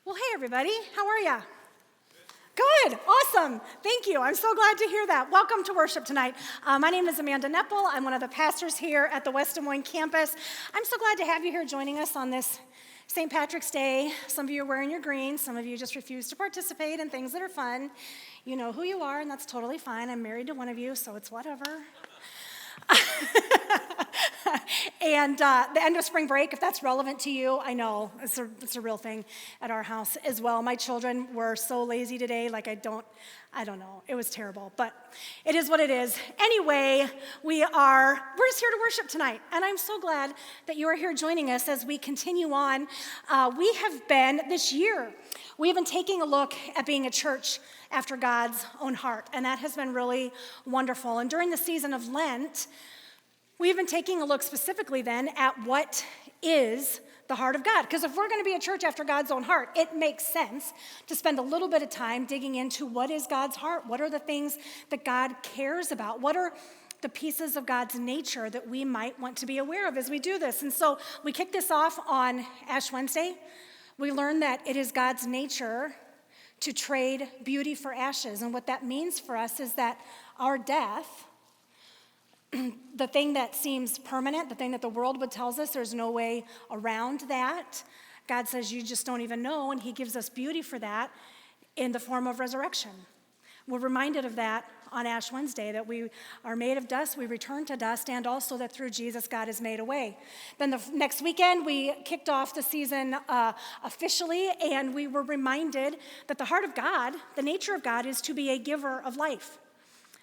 Well, hey, everybody. How are ya? Good. Awesome. Thank you. I'm so glad to hear that. Welcome to worship tonight. My name is Amanda Neppl. I'm one of the pastors here at the West Des Moines campus. I'm so glad to have you here joining us on this St. Patrick's Day. Some of you are wearing your green. Some of you just refuse to participate in things that are fun. You know who you are, and that's totally fine. I'm married to one of you, so it's whatever. And the end of spring break, if that's relevant to you, I know it's a real thing at our house as well. My children were so lazy today, I don't know. It was terrible, but it is what it is. Anyway, we're just here to worship tonight, and I'm so glad that you are here joining us as we continue on. This year, we have been taking a look at being a church after God's own heart, and that has been really wonderful. And during the season of Lent, we've been taking a look specifically then at what is the heart of God. Because if we're going to be a church after God's own heart, it makes sense to spend a little bit of time digging into what is God's heart. What are the things that God cares about? What are the pieces of God's nature that we might want to be aware of as we do this? And so we kick this off on Ash Wednesday. We learned that it is God's nature to trade beauty for ashes. And what that means for us is that our death, the thing that seems permanent, the thing that the world would tell us there's no way around that, God says you just don't even know, and he gives us beauty for that in the form of resurrection. We're reminded of that on Ash Wednesday, that we are made of dust, we return to dust, and also that through Jesus, God has made a way. Then the next weekend, we kicked off the season officially, and we were reminded that the heart of God, the nature of God, is to be a giver of life.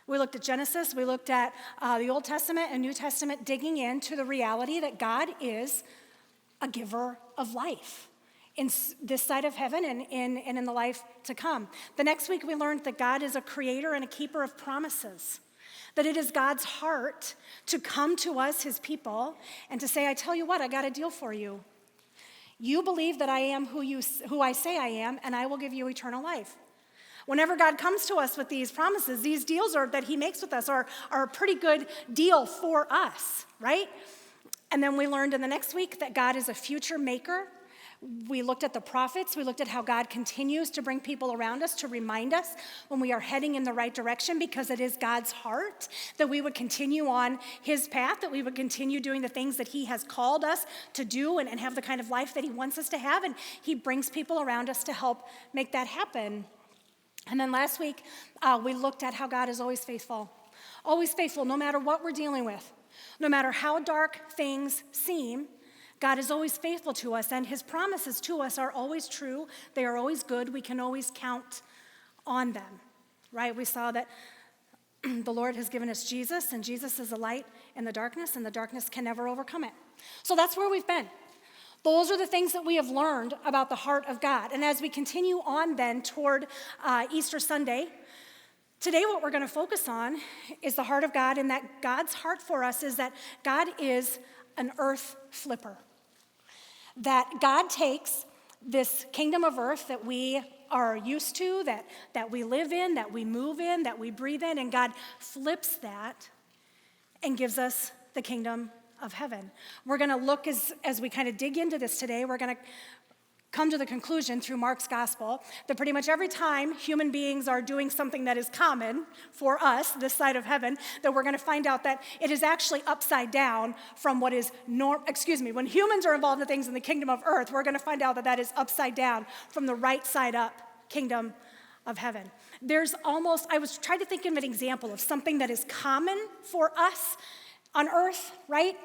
We looked at Genesis, we looked at the Old Testament and New Testament, digging into the reality that God is a giver of life in this side of heaven and in the life to come. The next week we learned that God is a creator and a keeper of promises, that it is God's heart to come to us, his people, and to say, I tell you what, I got a deal for you. You believe that I am who I say I am, and I will give you eternal life. Whenever God comes to us with these promises, these deals that he makes with us are a pretty good deal for us, right? And then we learned in the next week that God is a future maker. We looked at the prophets. We looked at how God continues to bring people around us to remind us when we are heading in the right direction, because it is God's heart that we would continue on his path, that we would continue doing the things that he has called us to do and have the kind of life that he wants us to have. And he brings people around us to help make that happen. And then last week, we looked at how God is always faithful no matter what we're dealing with. No matter how dark things seem, God is always faithful to us, and his promises to us are always true. They are always good. We can always count on them, right? We saw that the Lord has given us Jesus, and Jesus is a light in the darkness, and the darkness can never overcome it. So that's where we've been. Those are the things that we have learned about the heart of God. And as we continue on then toward Easter Sunday, today what we're going to focus on is the heart of God, and that God's heart for us is that God is an earth flipper. That God takes this kingdom of earth that we are used to, that we live in, that we move in, that we breathe in, and God flips that and gives us the kingdom of heaven. We're going to look as we kind of dig into this today, we're going to come to the conclusion through Mark's gospel that pretty much every time human beings are doing something that is common for us, this side of heaven, that we're going to find out that it is actually upside down from what is when humans are involved in things in the kingdom of earth, we're going to find out that is upside down from the right side up kingdom of heaven. I was trying to think of an example of something that is common for us on earth, right?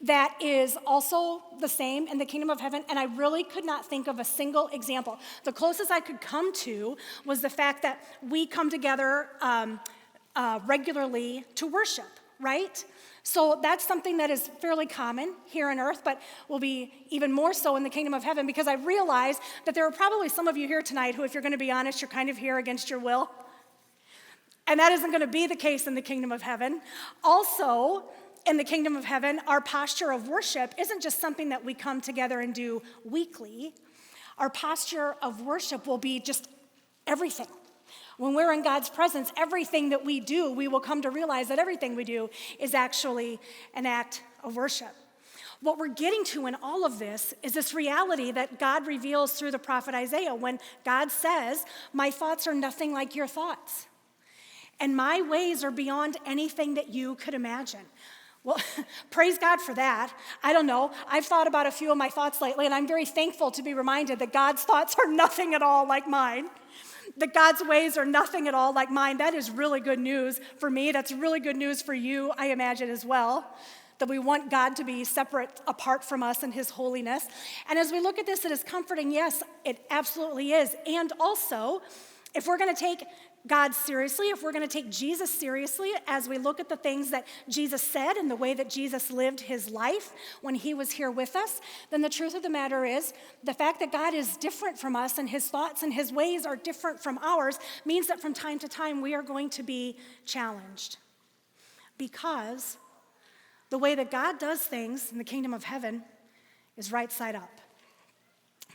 That is also the same in the kingdom of heaven, and I really could not think of a single example. The closest I could come to was the fact that we come together regularly to worship, right? So that's something that is fairly common here on earth, but will be even more so in the kingdom of heaven, because I realize that there are probably some of you here tonight who, if you're going to be honest, you're kind of here against your will. And that isn't going to be the case in the kingdom of heaven. Also, in the kingdom of heaven, our posture of worship isn't just something that we come together and do weekly. Our posture of worship will be just everything. When we're in God's presence, everything that we do, we will come to realize that everything we do is actually an act of worship. What we're getting to in all of this is this reality that God reveals through the prophet Isaiah when God says, my thoughts are nothing like your thoughts, and my ways are beyond anything that you could imagine. Well, praise God for that. I don't know. I've thought about a few of my thoughts lately, and I'm very thankful to be reminded that God's thoughts are nothing at all like mine, that God's ways are nothing at all like mine. That is really good news for me. That's really good news for you, I imagine, as well, that we want God to be separate, apart from us in his holiness. And as we look at this, it is comforting. Yes, it absolutely is. And also, if we're going to take God seriously, if we're going to take Jesus seriously, as we look at the things that Jesus said and the way that Jesus lived his life when he was here with us, then the truth of the matter is the fact that God is different from us and his thoughts and his ways are different from ours means that from time to time we are going to be challenged. Because the way that God does things in the kingdom of heaven is right side up.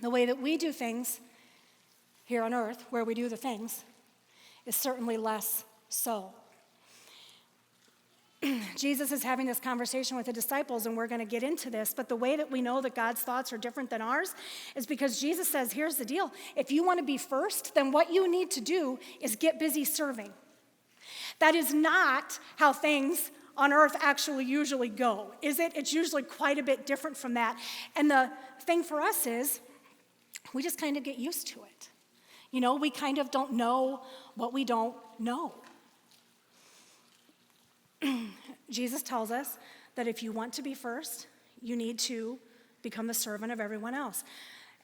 The way that we do things here on earth, where we do the things, is certainly less so. Jesus is having this conversation with the disciples, and we're going to get into this, but the way that we know that God's thoughts are different than ours is because Jesus says, here's the deal. If you want to be first, then what you need to do is get busy serving. That is not how things on earth actually usually go, is it? It's usually quite a bit different from that. And the thing for us is we just kind of get used to it. You know, we kind of don't know what we don't know. Jesus tells us that if you want to be first, you need to become the servant of everyone else.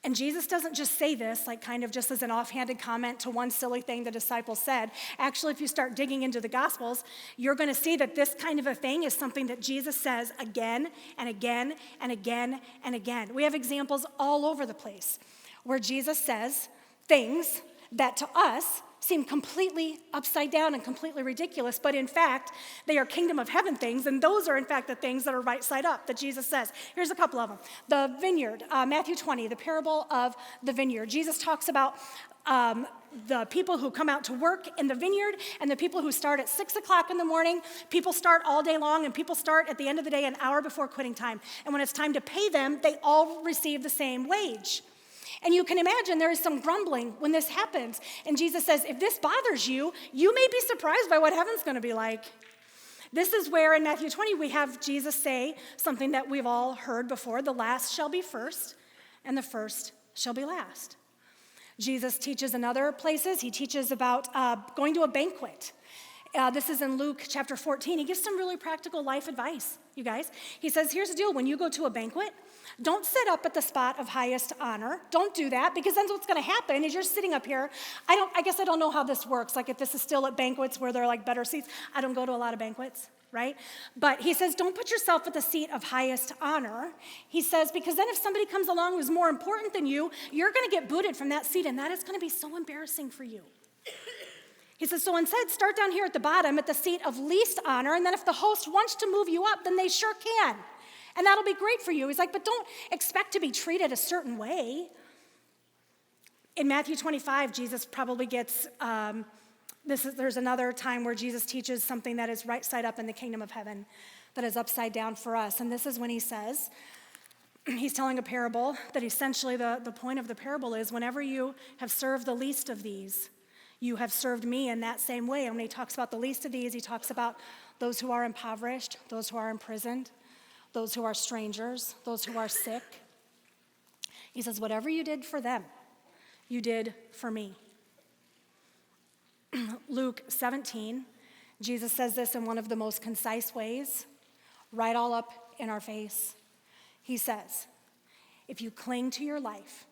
And Jesus doesn't just say this like kind of just as an offhanded comment to one silly thing the disciples said. Actually, if you start digging into the Gospels, you're going to see that this kind of a thing is something that Jesus says again and again and again and again. We have examples all over the place where Jesus says things that to us seem completely upside down and completely ridiculous, but in fact, they are kingdom of heaven things, and those are in fact the things that are right side up that Jesus says. Here's a couple of them. The vineyard, Matthew 20, the parable of the vineyard. Jesus talks about the people who come out to work in the vineyard and the people who start at 6 o'clock in the morning. People start all day long, and people start at the end of the day an hour before quitting time. And when it's time to pay them, they all receive the same wage. And you can imagine there is some grumbling when this happens. And Jesus says, if this bothers you, you may be surprised by what heaven's going to be like. This is where in Matthew 20 we have Jesus say something that we've all heard before: the last shall be first, and the first shall be last. Jesus teaches in other places. He teaches about going to a banquet. This is in Luke chapter 14. He gives some really practical life advice, you guys. He says, here's the deal. When you go to a banquet, don't sit up at the spot of highest honor. Don't do that, because then what's going to happen is you're sitting up here. I guess I don't know how this works. Like if this is still at banquets where there are like better seats. I don't go to a lot of banquets, right? But he says, don't put yourself at the seat of highest honor. He says, because then if somebody comes along who's more important than you, you're going to get booted from that seat, and that is going to be so embarrassing for you. He says, so instead, start down here at the bottom at the seat of least honor, and then if the host wants to move you up, then they sure can. And that'll be great for you. He's like, but don't expect to be treated a certain way. In Matthew 25, Jesus probably gets, there's another time where Jesus teaches something that is right side up in the kingdom of heaven, that is upside down for us. And this is when he says, he's telling a parable that essentially the point of the parable is whenever you have served the least of these, you have served me in that same way. And when he talks about the least of these, he talks about those who are impoverished, those who are imprisoned, those who are strangers, those who are sick. He says, whatever you did for them, you did for me. Luke 17, Jesus says this in one of the most concise ways, right all up in our face. He says, if you cling to your life,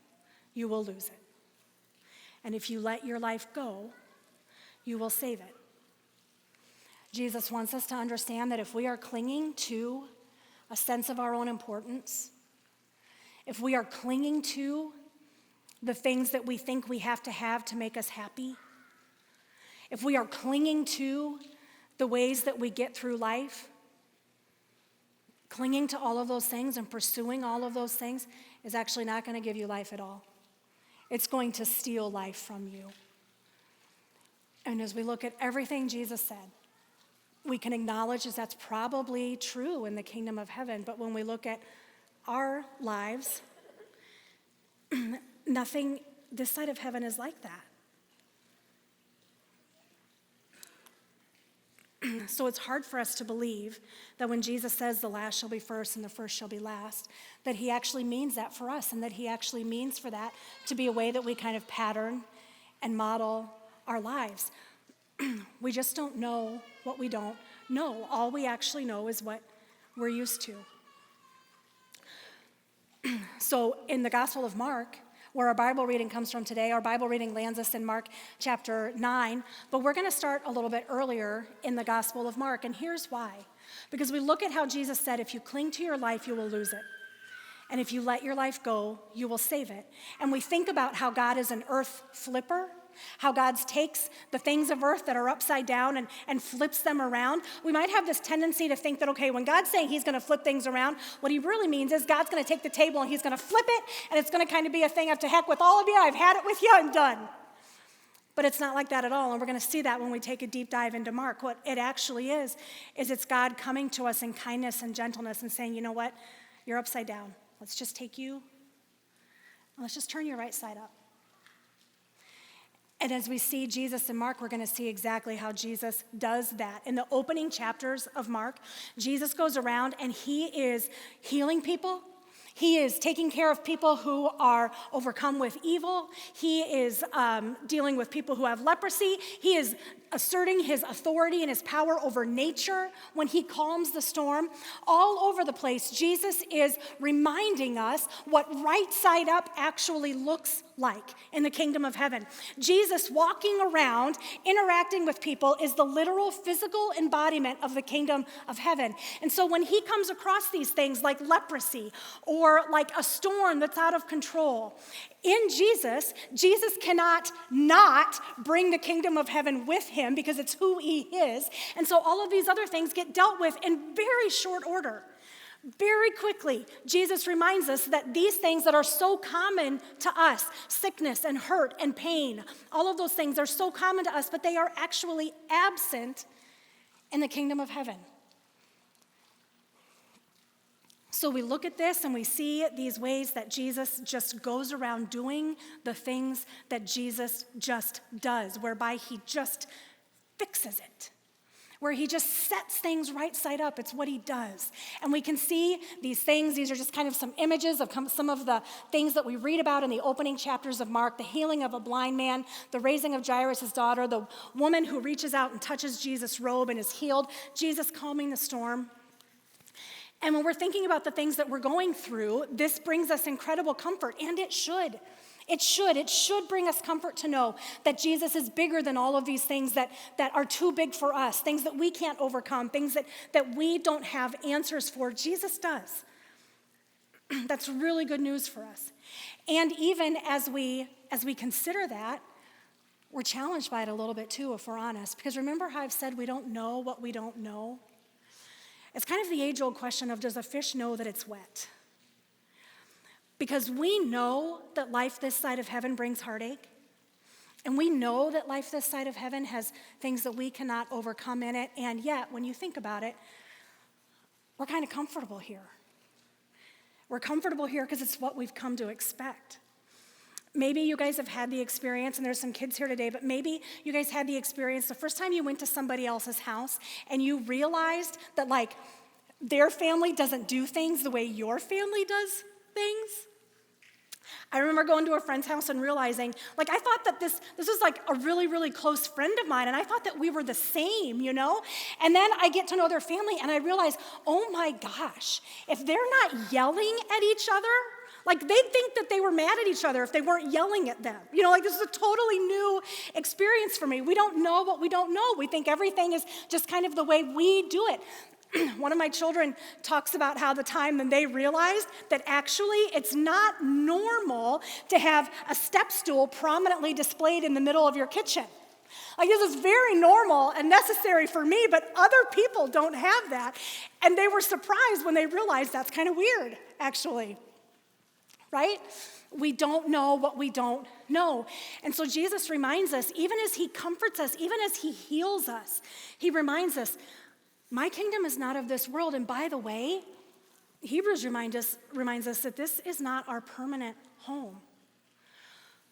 you will lose it. And if you let your life go, you will save it. Jesus wants us to understand that if we are clinging to a sense of our own importance, if we are clinging to the things that we think we have to make us happy, if we are clinging to the ways that we get through life, clinging to all of those things and pursuing all of those things is actually not going to give you life at all. It's going to steal life from you. And as we look at everything Jesus said, we can acknowledge that that's probably true in the kingdom of heaven. But when we look at our lives, nothing this side of heaven is like that. So it's hard for us to believe that when Jesus says the last shall be first and the first shall be last, that he actually means that for us, and that he actually means for that to be a way that we kind of pattern and model our lives. We just don't know what we don't know. All we actually know is what we're used to. So in the Gospel of Mark, where our Bible reading comes from today, our Bible reading lands us in Mark chapter 9, but we're going to start a little bit earlier in the Gospel of Mark, and here's why. Because we look at how Jesus said, if you cling to your life, you will lose it. And if you let your life go, you will save it. And we think about how God is an earth flipper, how God takes the things of earth that are upside down and flips them around. We might have this tendency to think that, okay, when God's saying he's going to flip things around, what he really means is God's going to take the table and he's going to flip it, and it's going to kind of be a thing of to heck with all of you, I've had it with you, I'm done. But it's not like that at all, and we're going to see that when we take a deep dive into Mark. What it actually is it's God coming to us in kindness and gentleness and saying, you know what, you're upside down. Let's just take you, let's just turn you right side up. And as we see Jesus in Mark, we're going to see exactly how Jesus does that. In the opening chapters of Mark, Jesus goes around and he is healing people. He is taking care of people who are overcome with evil. He is dealing with people who have leprosy. He is asserting his authority and his power over nature when he calms the storm. All over the place, Jesus is reminding us what right side up actually looks like in the kingdom of heaven. Jesus walking around, interacting with people is the literal physical embodiment of the kingdom of heaven. And so when he comes across these things like leprosy or like a storm that's out of control, in Jesus cannot not bring the kingdom of heaven with him because it's who he is. And so all of these other things get dealt with in very short order. Very quickly, Jesus reminds us that these things that are so common to us, sickness and hurt and pain, all of those things are so common to us, but they are actually absent in the kingdom of heaven. So we look at this and we see these ways that Jesus just goes around doing the things that Jesus just does, whereby he just fixes it, where he just sets things right side up. It's what he does. And we can see these things. These are just kind of some images of some of the things that we read about in the opening chapters of Mark: the healing of a blind man, the raising of Jairus' daughter, the woman who reaches out and touches Jesus' robe and is healed, Jesus calming the storm. And when we're thinking about the things that we're going through, this brings us incredible comfort, and it should. It should bring us comfort to know that Jesus is bigger than all of these things that are too big for us, things that we can't overcome, things that we don't have answers for. Jesus does. That's really good news for us. And even as we consider that, we're challenged by it a little bit too, if we're honest. Because remember how I've said we don't know what we don't know? It's kind of the age-old question of, does a fish know that it's wet? Because we know that life this side of heaven brings heartache, and we know that life this side of heaven has things that we cannot overcome in it, and yet, when you think about it, we're kind of comfortable here. We're comfortable here because it's what we've come to expect. Maybe you guys have had the experience, and there's some kids here today, but maybe you guys had the experience the first time you went to somebody else's house and you realized that, like, their family doesn't do things the way your family does things. I remember going to a friend's house and realizing, like, I thought that this was like a really, really close friend of mine, and I thought that we were the same, you know? And then I get to know their family, and I realize, oh my gosh, if they're not yelling at each other, like, they'd think that they were mad at each other if they weren't yelling at them. You know, like, this is a totally new experience for me. We don't know what we don't know. We think everything is just kind of the way we do it. One of my children talks about how the time when they realized that actually it's not normal to have a step stool prominently displayed in the middle of your kitchen. Like, this is very normal and necessary for me, but other people don't have that. And they were surprised when they realized that's kind of weird, actually. Right? We don't know what we don't know. And so Jesus reminds us, even as he comforts us, even as he heals us, he reminds us, my kingdom is not of this world. And by the way, Hebrews reminds us that this is not our permanent home.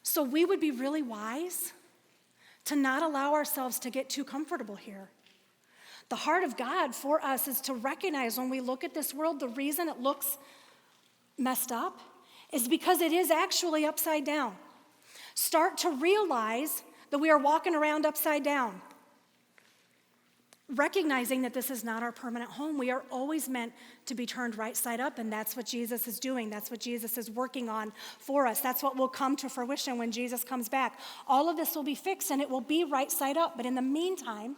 So we would be really wise to not allow ourselves to get too comfortable here. The heart of God for us is to recognize when we look at this world, the reason it looks messed up is because it is actually upside down. Start to realize that we are walking around upside down. Recognizing that this is not our permanent home. We are always meant to be turned right side up, and that's what Jesus is doing. That's what Jesus is working on for us. That's what will come to fruition when Jesus comes back. All of this will be fixed, and it will be right side up. But in the meantime,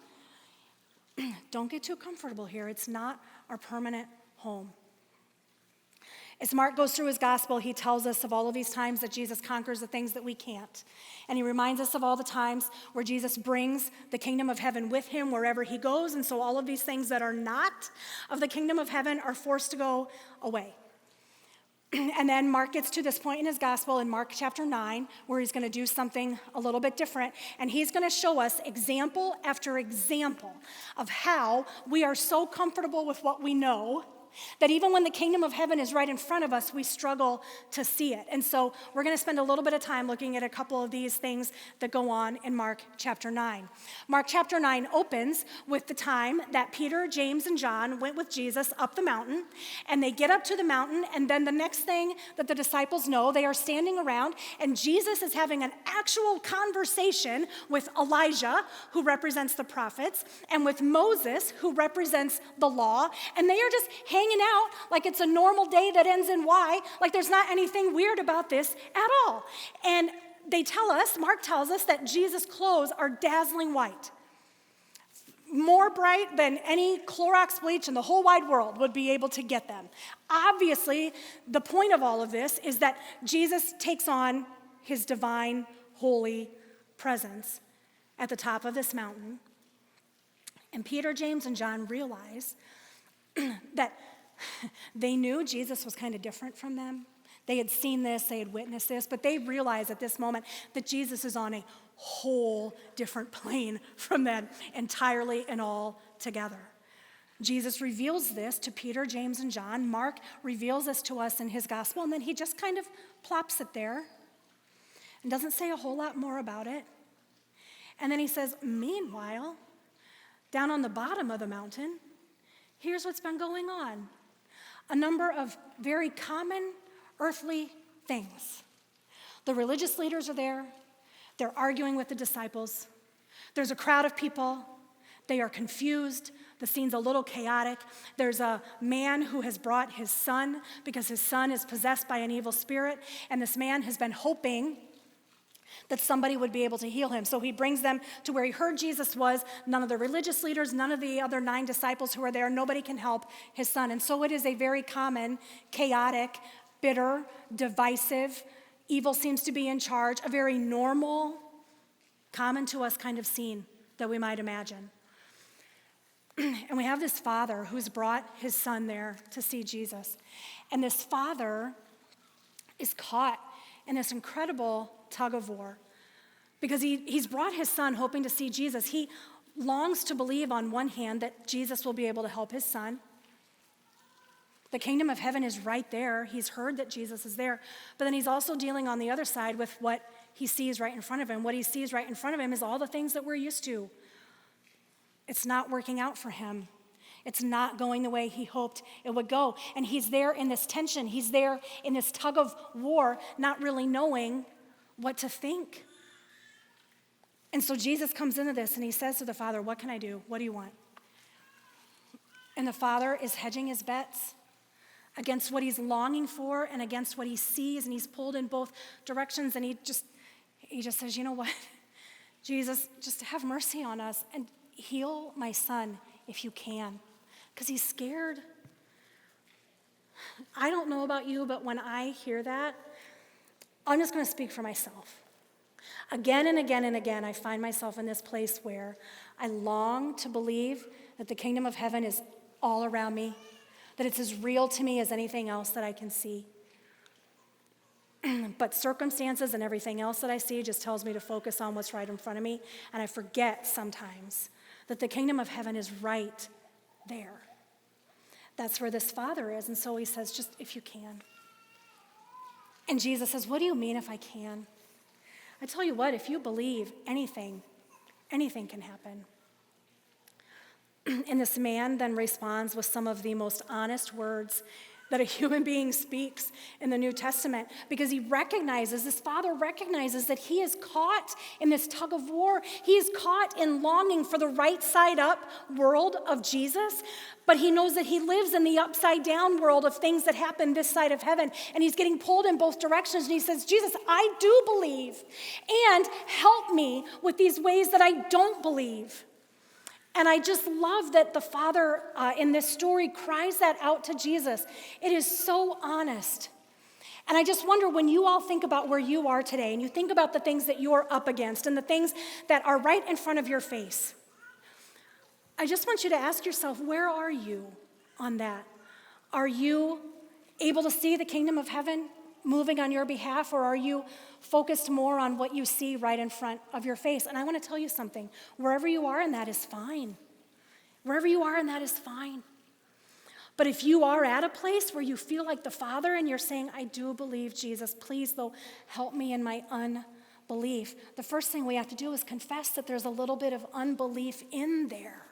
don't get too comfortable here. It's not our permanent home. As Mark goes through his gospel, he tells us of all of these times that Jesus conquers the things that we can't. And he reminds us of all the times where Jesus brings the kingdom of heaven with him wherever he goes. And so all of these things that are not of the kingdom of heaven are forced to go away. And then Mark gets to this point in his gospel in Mark chapter 9 where he's going to do something a little bit different. And he's going to show us example after example of how we are so comfortable with what we know that even when the kingdom of heaven is right in front of us, we struggle to see it. And so we're going to spend a little bit of time looking at a couple of these things that go on in Mark chapter 9. Mark chapter 9 opens with the time that Peter, James, and John went with Jesus up the mountain, and they get up to the mountain, and then the next thing that the disciples know, they are standing around, and Jesus is having an actual conversation with Elijah, who represents the prophets, and with Moses, who represents the law, and they are just hanging out like it's a normal day that ends in Y, like there's not anything weird about this at all. And they tell us, Mark tells us, that Jesus' clothes are dazzling white. More bright than any Clorox bleach in the whole wide world would be able to get them. Obviously, the point of all of this is that Jesus takes on his divine, holy presence at the top of this mountain. And Peter, James, and John realize that they knew Jesus was kind of different from them. They had seen this, they had witnessed this, but they realized at this moment that Jesus is on a whole different plane from them entirely and all together. Jesus reveals this to Peter, James, and John. Mark reveals this to us in his gospel, and then he just kind of plops it there and doesn't say a whole lot more about it. And then he says, meanwhile, down on the bottom of the mountain, here's what's been going on. A number of very common earthly things. The religious leaders are there. They're arguing with the disciples. There's a crowd of people. They are confused. The scene's a little chaotic. There's a man who has brought his son because his son is possessed by an evil spirit, and this man has been hoping that somebody would be able to heal him. So he brings them to where he heard Jesus was. None of the religious leaders, none of the other 9 disciples who are there, nobody can help his son. And so it is a very common, chaotic, bitter, divisive, evil seems to be in charge, a very normal, common to us kind of scene that we might imagine. And we have this father who's brought his son there to see Jesus. And this father is caught in this incredible tug of war because he's brought his son hoping to see Jesus. He longs to believe on one hand that Jesus will be able to help his son. The kingdom of heaven is right there. He's heard that Jesus is there. But then he's also dealing on the other side with what he sees right in front of him. What he sees right in front of him is all the things that we're used to. It's not working out for him. It's not going the way he hoped it would go. And he's there in this tension. He's there in this tug of war, not really knowing what to think. And so Jesus comes into this and he says to the father, what can I do? What do you want? And the father is hedging his bets against what he's longing for and against what he sees, and he's pulled in both directions, and he just says, you know what? Jesus, just have mercy on us and heal my son if you can, because he's scared. I don't know about you, but when I hear that, I'm just going to speak for myself. Again and again and again, I find myself in this place where I long to believe that the kingdom of heaven is all around me, that it's as real to me as anything else that I can see. But circumstances and everything else that I see just tells me to focus on what's right in front of me, and I forget sometimes that the kingdom of heaven is right there. That's where this father is. And so he says, just if you can. And Jesus says, what do you mean if I can? I tell you what, if you believe anything can happen. And this man then responds with some of the most honest words that a human being speaks in the New Testament, because this father recognizes that he is caught in this tug of war. He is caught in longing for the right side up world of Jesus, but he knows that he lives in the upside down world of things that happen this side of heaven, and he's getting pulled in both directions, and he says, Jesus, I do believe, and help me with these ways that I don't believe. And I just love that the father in this story cries that out to Jesus. It is so honest. And I just wonder, when you all think about where you are today, and you think about the things that you're up against and the things that are right in front of your face, I just want you to ask yourself, where are you on that? Are you able to see the kingdom of heaven moving on your behalf, or are you focused more on what you see right in front of your face? And I want to tell you something. Wherever you are in that is fine. Wherever you are in that is fine. But if you are at a place where you feel like the Father and you're saying, I do believe, Jesus, please, though, help me in my unbelief, the first thing we have to do is confess that there's a little bit of unbelief in there.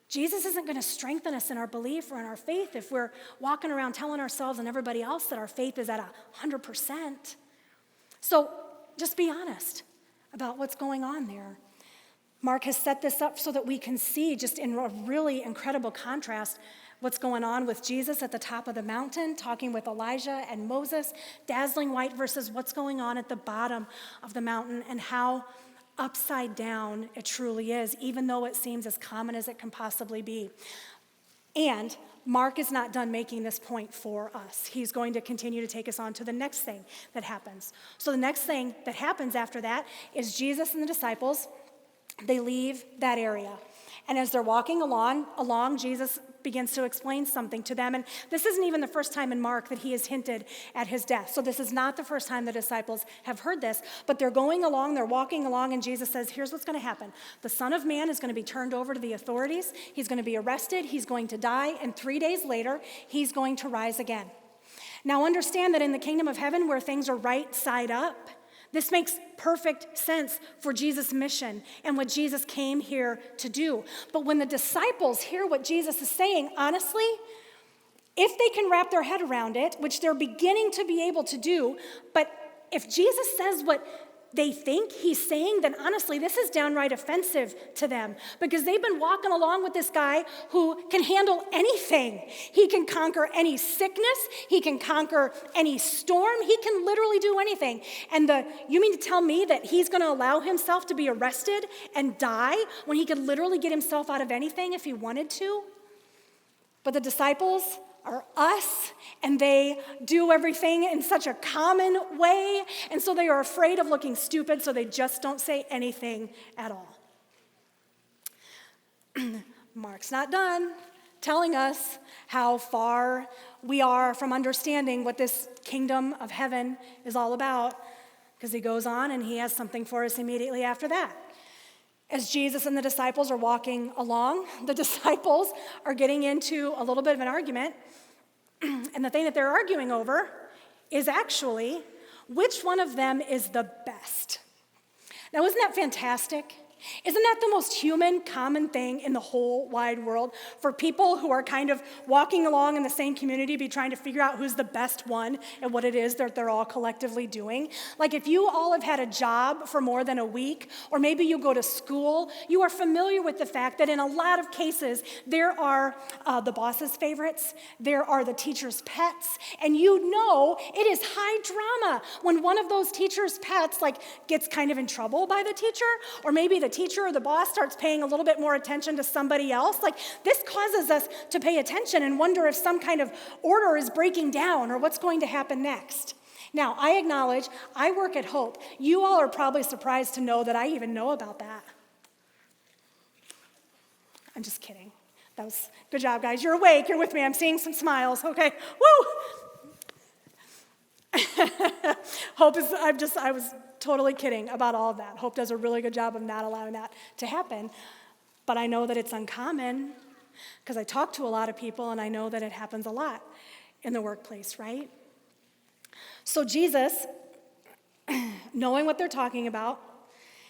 Jesus isn't going to strengthen us in our belief or in our faith if we're walking around telling ourselves and everybody else that our faith is at 100%. So just be honest about what's going on there. Mark has set this up so that we can see, just in a really incredible contrast, what's going on with Jesus at the top of the mountain, talking with Elijah and Moses, dazzling white, versus what's going on at the bottom of the mountain, and how upside down it truly is, even though it seems as common as it can possibly be. And Mark is not done making this point for us. He's going to continue to take us on to the next thing that happens. So the next thing that happens after that is Jesus and the disciples, they leave that area. And as they're walking along, Jesus begins to explain something to them. And this isn't even the first time in Mark that he has hinted at his death. So this is not the first time the disciples have heard this, but they're walking along, and Jesus says, here's what's going to happen. The Son of Man is going to be turned over to the authorities. He's going to be arrested. He's going to die. And 3 days later, he's going to rise again. Now understand that in the kingdom of heaven, where things are right side up, this makes perfect sense for Jesus' mission and what Jesus came here to do. But when the disciples hear what Jesus is saying, honestly, if they can wrap their head around it, which they're beginning to be able to do, but if Jesus says what they think he's saying, then honestly, this is downright offensive to them, because they've been walking along with this guy who can handle anything. He can conquer any sickness. He can conquer any storm. He can literally do anything. And you mean to tell me that he's going to allow himself to be arrested and die when he could literally get himself out of anything if he wanted to? But the disciples are us, and they do everything in such a common way, and so they are afraid of looking stupid, so they just don't say anything at all. Mark's not done telling us how far we are from understanding what this kingdom of heaven is all about, because he goes on and he has something for us immediately after that. As Jesus and the disciples are walking along, the disciples are getting into a little bit of an argument. And the thing that they're arguing over is actually which one of them is the best. Now, isn't that fantastic? Isn't that the most human, common thing in the whole wide world, for people who are kind of walking along in the same community, be trying to figure out who's the best one and what it is that they're all collectively doing? Like, if you all have had a job for more than a week, or maybe you go to school, you are familiar with the fact that in a lot of cases, there are the boss's favorites, there are the teacher's pets, and you know it is high drama when one of those teacher's pets gets kind of in trouble by the teacher, or maybe the teacher or the boss starts paying a little bit more attention to somebody else. This causes us to pay attention and wonder if some kind of order is breaking down or what's going to happen next. Now, I acknowledge I work at Hope. You all are probably surprised to know that I even know about that. I'm just kidding. That was good job, guys. You're awake. You're with me. I'm seeing some smiles. Okay. Woo! Hope is, I was totally kidding about all of that. Hope does a really good job of not allowing that to happen. But I know that it's uncommon because I talk to a lot of people and I know that it happens a lot in the workplace, right? So Jesus, knowing what they're talking about,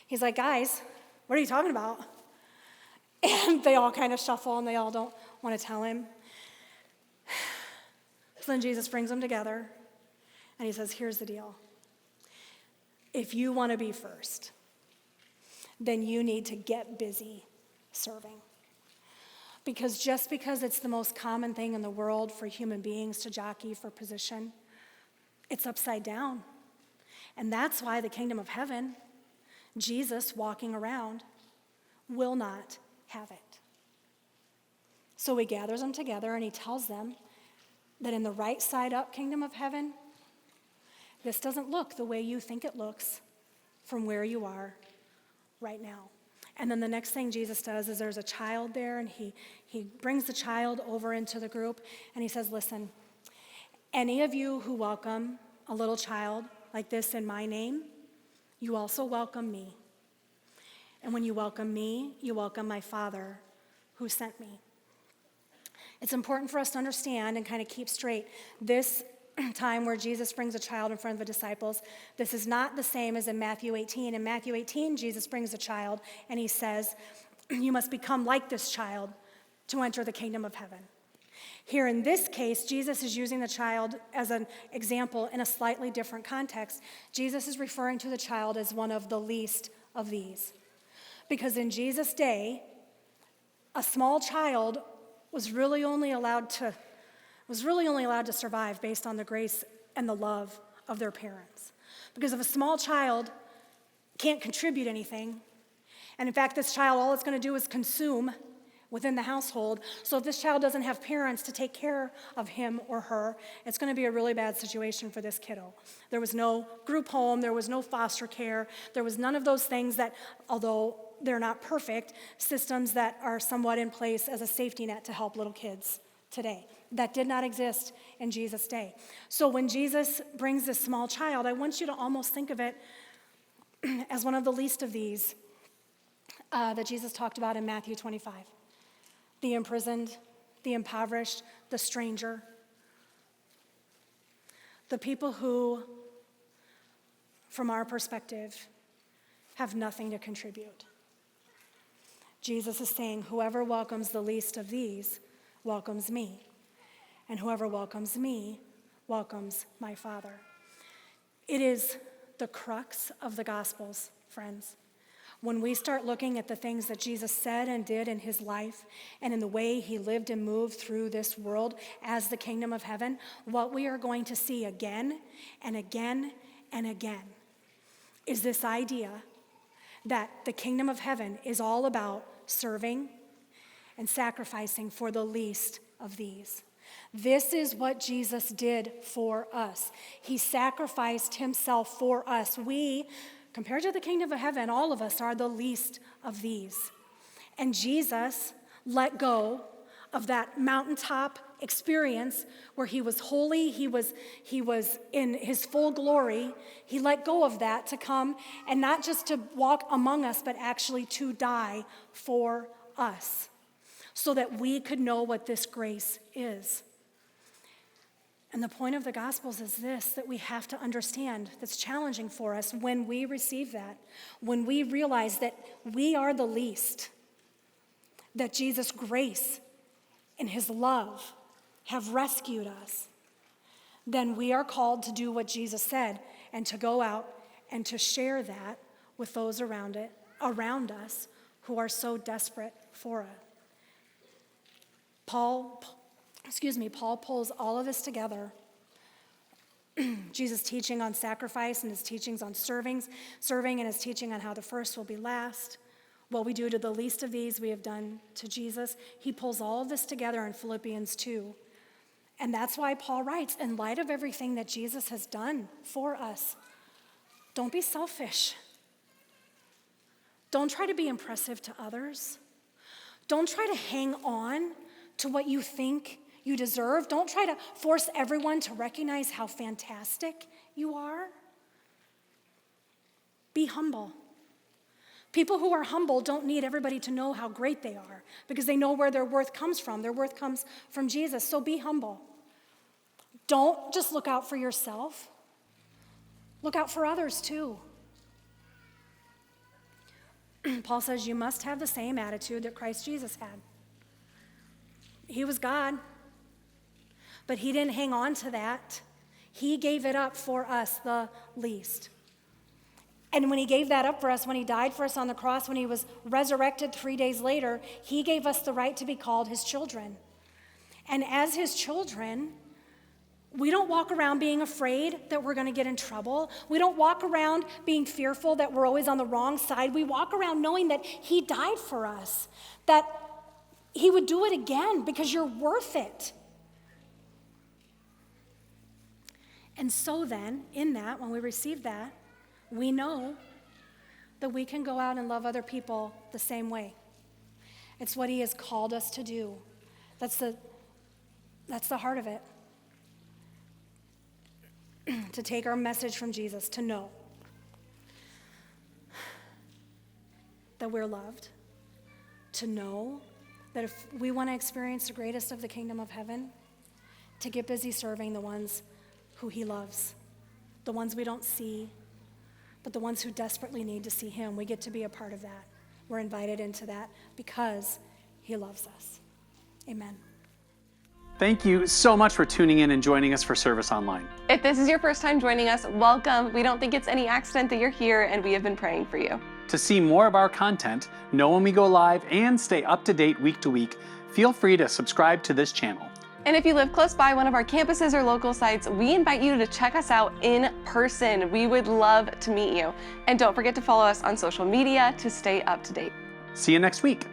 he's like, guys, what are you talking about? And they all kind of shuffle and they all don't want to tell him. So then Jesus brings them together and he says, here's the deal. If you want to be first, then you need to get busy serving. Because just because it's the most common thing in the world for human beings to jockey for position, it's upside down. And that's why the kingdom of heaven, Jesus walking around, will not have it. So he gathers them together and he tells them that in the right side up kingdom of heaven, this doesn't look the way you think it looks from where you are right now. And then the next thing Jesus does is there's a child there, and he brings the child over into the group, and he says, listen, any of you who welcome a little child like this in my name, you also welcome me. And when you welcome me, you welcome my Father who sent me. It's important for us to understand and kind of keep straight this time where Jesus brings a child in front of the disciples. This is not the same as in Matthew 18. In Matthew 18, Jesus brings a child and he says, you must become like this child to enter the kingdom of heaven. Here in this case, Jesus is using the child as an example in a slightly different context. Jesus is referring to the child as one of the least of these. Because in Jesus' day, a small child was really only allowed to survive based on the grace and the love of their parents. Because if a small child can't contribute anything, and in fact, this child, all it's going to do is consume within the household. So if this child doesn't have parents to take care of him or her, it's going to be a really bad situation for this kiddo. There was no group home, there was no foster care, there was none of those things that, although they're not perfect, systems that are somewhat in place as a safety net to help little kids today. That did not exist in Jesus' day. So when Jesus brings this small child, I want you to almost think of it as one of the least of these that Jesus talked about in Matthew 25. The imprisoned, the impoverished, the stranger. The people who, from our perspective, have nothing to contribute. Jesus is saying, whoever welcomes the least of these welcomes me. And whoever welcomes me welcomes my Father. It is the crux of the Gospels, friends. When we start looking at the things that Jesus said and did in his life and in the way he lived and moved through this world as the kingdom of heaven, what we are going to see again and again and again is this idea that the kingdom of heaven is all about serving and sacrificing for the least of these. This is what Jesus did for us. He sacrificed himself for us. We, compared to the kingdom of heaven, all of us are the least of these. And Jesus let go of that mountaintop experience where he was holy, he was in his full glory. He let go of that to come and not just to walk among us, but actually to die for us so that we could know what this grace is. And the point of the Gospels is this, that we have to understand, that's challenging for us when we receive that, when we realize that we are the least, that Jesus' grace and his love have rescued us, then we are called to do what Jesus said and to go out and to share that with those around us who are so desperate for it. Paul pulls all of this together. Jesus' teaching on sacrifice and his teachings on serving and his teaching on how the first will be last. What we do to the least of these, we have done to Jesus. He pulls all of this together in Philippians 2. And that's why Paul writes, in light of everything that Jesus has done for us, don't be selfish. Don't try to be impressive to others. Don't try to hang on to what you think you deserve. Don't try to force everyone to recognize how fantastic you are. Be humble. People who are humble don't need everybody to know how great they are because they know where their worth comes from. Their worth comes from Jesus. So be humble. Don't just look out for yourself. Look out for others too. Paul says you must have the same attitude that Christ Jesus had. He was God, but he didn't hang on to that. He gave it up for us the least. And when he gave that up for us, when he died for us on the cross, when he was resurrected 3 days later, he gave us the right to be called his children. And as his children, we don't walk around being afraid that we're going to get in trouble. We don't walk around being fearful that we're always on the wrong side. We walk around knowing that he died for us, that he would do it again because you're worth it. And so then, in that, when we receive that, we know that we can go out and love other people the same way. It's what he has called us to do. That's the heart of it. To take our message from Jesus, to know that we're loved, to know that if we want to experience the greatest of the kingdom of heaven, to get busy serving the ones who he loves, the ones we don't see, but the ones who desperately need to see him. We get to be a part of that. We're invited into that because he loves us. Amen. Thank you so much for tuning in and joining us for Service Online. If this is your first time joining us, welcome. We don't think it's any accident that you're here, and we have been praying for you. To see more of our content, know when we go live, and stay up to date week to week, feel free to subscribe to this channel. And if you live close by one of our campuses or local sites, we invite you to check us out in person. We would love to meet you. And don't forget to follow us on social media to stay up to date. See you next week.